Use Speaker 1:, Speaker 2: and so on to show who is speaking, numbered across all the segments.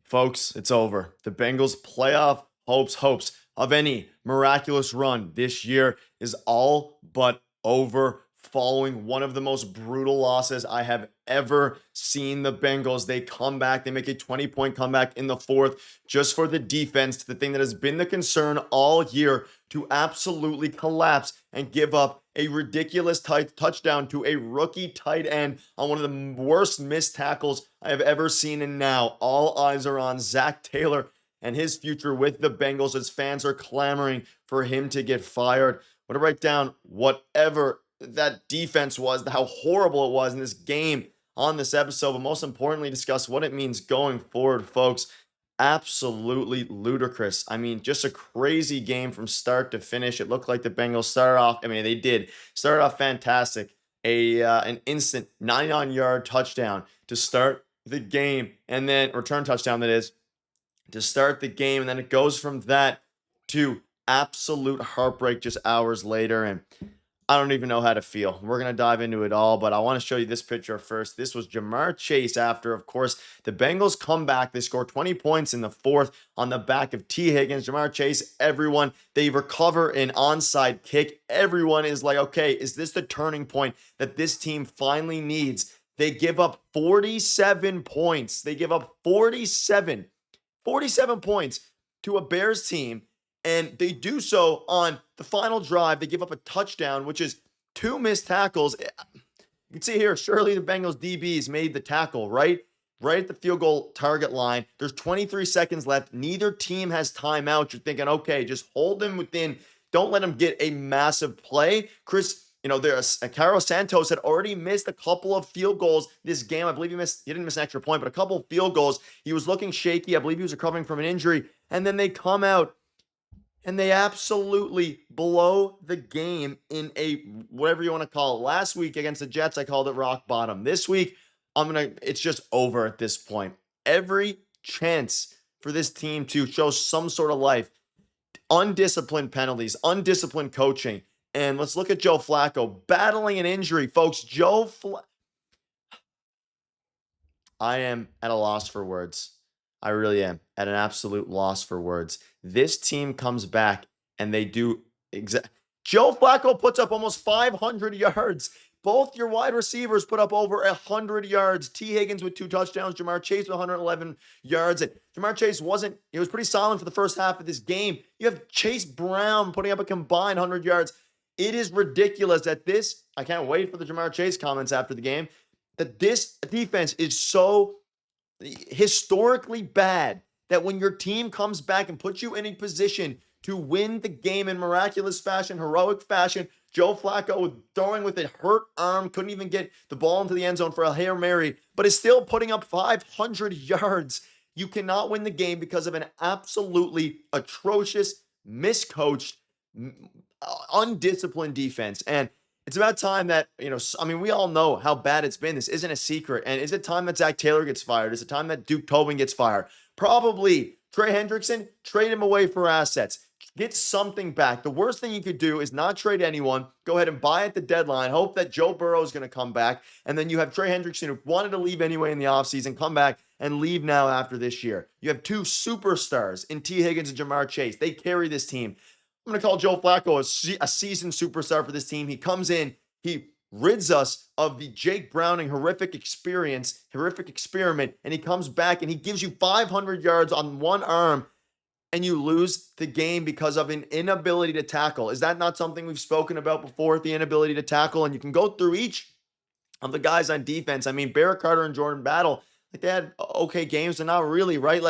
Speaker 1: Folks, it's over. The Bengals' playoff hopes of any miraculous run this year is all but over following one of the most brutal losses I have ever seen the Bengals. They come back, they make a 20-point comeback in the fourth just for the defense, the thing that has been the concern all year, to absolutely collapse and give up a ridiculous touchdown to a rookie tight end on one of the worst missed tackles I have ever seen. And now all eyes are on Zach Taylor and his future with the Bengals as fans are clamoring for him to get fired. I want to write down whatever that defense was, how horrible it was in this game on this episode, but most importantly, discuss what it means going forward, folks. Absolutely ludicrous. I mean, just a crazy game from start to finish. It looked like the Bengals started off, they did start off fantastic. An instant 99-yard touchdown to start the game, and then return touchdown, that is, to start the game. And then it goes from that to absolute heartbreak just hours later. And I don't even know how to feel. We're going to dive into it all, but I want to show you this picture first. This was Ja'Marr Chase after, of course, the Bengals come back. They score 20 points in the fourth on the back of T. Higgins. Ja'Marr Chase, everyone, they recover an onside kick. Everyone is like, okay, is this the turning point that this team finally needs? They give up 47 points. They give up 47 points to a Bears team. And they do so on the final drive. They give up a touchdown, which is two missed tackles. You can see here, surely the Bengals DBs made the tackle, right at the field goal target line. There's 23 seconds left. Neither team has timeout. You're thinking, okay, just hold them within. Don't let them get a massive play. Caro Santos had already missed a couple of field goals this game. I believe he didn't miss an extra point, but a couple of field goals. He was looking shaky. I believe he was recovering from an injury. And then they come out and they absolutely blow the game in a, whatever you want to call it. Last week against the Jets, I called it rock bottom. This week, it's just over at this point. Every chance for this team to show some sort of life. Undisciplined penalties, undisciplined coaching. And let's look at Joe Flacco battling an injury, folks. I am at a loss for words. I really am at an absolute loss for words. This team comes back and they do Joe Flacco puts up almost 500 yards. Both your wide receivers put up over 100 yards. T. Higgins with 2 touchdowns. Ja'Marr Chase with 111 yards. And Ja'Marr Chase he was pretty silent for the first half of this game. You have Chase Brown putting up a combined 100 yards. It is ridiculous that I can't wait for the Ja'Marr Chase comments after the game, that this defense is so historically bad that when your team comes back and puts you in a position to win the game in miraculous fashion, heroic fashion, Joe Flacco throwing with a hurt arm, couldn't even get the ball into the end zone for a Hail Mary, but is still putting up 500 yards. You cannot win the game because of an absolutely atrocious, miscoached, undisciplined defense. And it's about time that, we all know how bad it's been. This isn't a secret. And is it time that Zach Taylor gets fired? Is it time that Tobin gets fired? Probably. Trey Hendrickson, trade him away for assets. Get something back. The worst thing you could do is not trade anyone. Go ahead and buy at the deadline. Hope that Joe Burrow is going to come back. And then you have Trey Hendrickson, who wanted to leave anyway in the offseason, come back and leave now after this year. You have 2 superstars in T. Higgins and Ja'Marr Chase. They carry this team. I'm going to call Joe Flacco a seasoned superstar for this team. He comes in, he rids us of the Jake Browning horrific experiment, and he comes back and he gives you 500 yards on one arm, and you lose the game because of an inability to tackle. Is that not something we've spoken about before, the inability to tackle? And you can go through each of the guys on defense. Barrett Carter and Jordan Battle, they had okay games, and not really, right?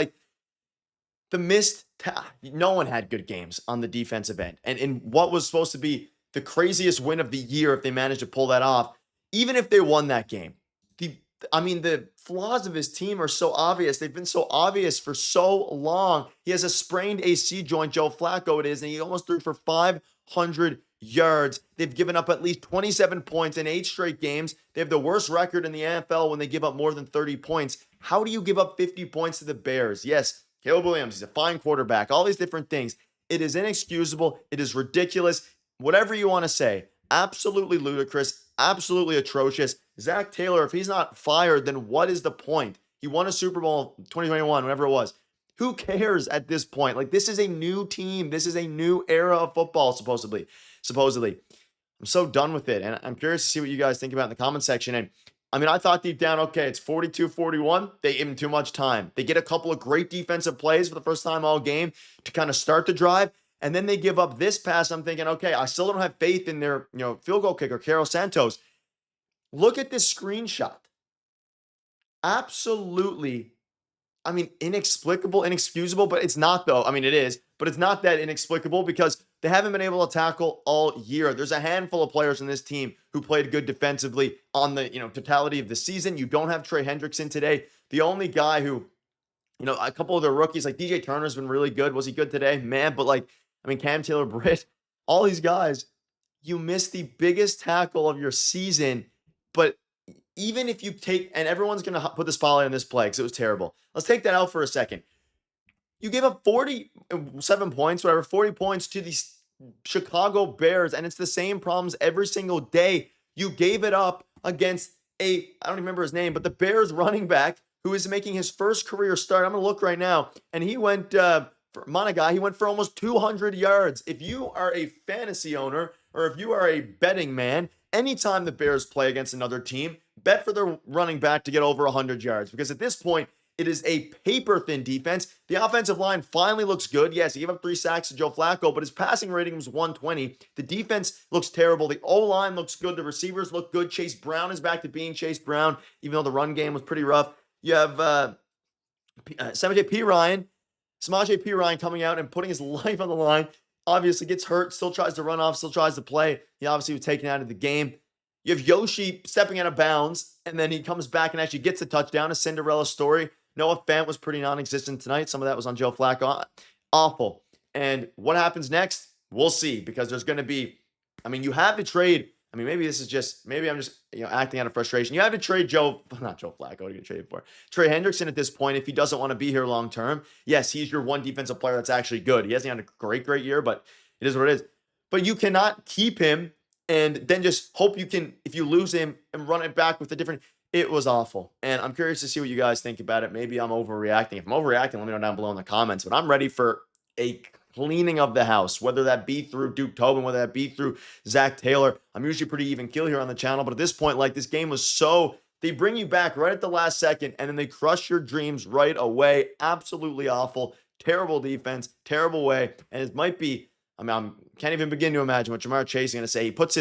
Speaker 1: No one had good games on the defensive end. And in what was supposed to be the craziest win of the year, if they managed to pull that off, even if they won that game, the flaws of his team are so obvious. They've been so obvious for so long. He has a sprained AC joint, Joe Flacco it is, and he almost threw for 500 yards. They've given up at least 27 points in 8 straight games. They have the worst record in the NFL when they give up more than 30 points. How do you give up 50 points to the Bears? Yes, Caleb Williams, he's a fine quarterback, all these different things. It is inexcusable. It is ridiculous. Whatever you want to say, absolutely ludicrous, absolutely atrocious. Zach Taylor, if he's not fired, then what is the point? He won a Super Bowl 2021, whatever it was. Who cares at this point? Like, this is a new team. This is a new era of football, supposedly. Supposedly. I'm so done with it. And I'm curious to see what you guys think about in the comment section. And I mean, I thought deep down, okay, it's 42-41. They give him too much time. They get a couple of great defensive plays for the first time all game to kind of start the drive. And then they give up this pass. I'm thinking, okay, I still don't have faith in their, field goal kicker, Carlos Santos. Look at this screenshot. Absolutely, I mean, inexplicable, inexcusable, but it's not though. I mean, it is, but it's not that inexplicable because they haven't been able to tackle all year. There's a handful of players in this team who played good defensively on the, totality of the season. You don't have Trey Hendrickson today. The only guy who, a couple of the rookies, like DJ Turner's been really good. Was he good today? Man, but Cam Taylor-Britt, all these guys, you missed the biggest tackle of your season, but even if you take, and everyone's going to put the spotlight on this play because it was terrible. Let's take that out for a second. You gave up 47 points, whatever, 40 points to the Chicago Bears, and it's the same problems every single day. You gave it up against I don't even remember his name, but the Bears running back who is making his first career start. I'm going to look right now, and he went, for Monagai, he went for almost 200 yards. If you are a fantasy owner or if you are a betting man, anytime the Bears play against another team, bet for their running back to get over 100 yards because at this point, it is a paper-thin defense. The offensive line finally looks good. Yes, he gave up 3 sacks to Joe Flacco, but his passing rating was 120. The defense looks terrible. The O-line looks good. The receivers look good. Chase Brown is back to being Chase Brown, even though the run game was pretty rough. You have Samaje Perine coming out and putting his life on the line. Obviously gets hurt, still tries to run off, still tries to play. He obviously was taken out of the game. You have Yoshi stepping out of bounds, and then he comes back and actually gets a touchdown, a Cinderella story. Noah Fant was pretty non-existent tonight. Some of that was on Joe Flacco. Awful. And what happens next? We'll see, because there's going to be, you have to trade. Maybe I'm just, acting out of frustration. You have to trade not Joe Flacco, what are you going to trade for? Trey Hendrickson at this point, if he doesn't want to be here long term. Yes, he's your one defensive player that's actually good. He hasn't had a great year, but it is what it is. But you cannot keep him and then just hope you can, if you lose him, and run it back with a different. It was awful. And I'm curious to see what you guys think about it. Maybe I'm overreacting. If I'm overreacting, let me know down below in the comments. But I'm ready for a cleaning of the house, whether that be through Duke Tobin, whether that be through Zach Taylor. I'm usually pretty even keel here on the channel. But at this point, this game was they bring you back right at the last second, and then they crush your dreams right away. Absolutely awful. Terrible defense. Terrible way. And it might be, I can't even begin to imagine what Jamar Chase is going to say. He puts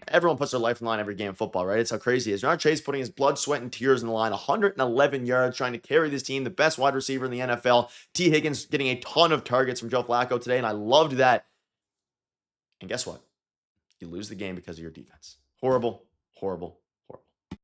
Speaker 1: everyone puts their life in line every game of football, right? It's how crazy it is. Jamar Chase putting his blood, sweat, and tears in the line. 111 yards trying to carry this team. The best wide receiver in the NFL. T. Higgins getting a ton of targets from Joe Flacco today, and I loved that. And guess what? You lose the game because of your defense. Horrible, horrible,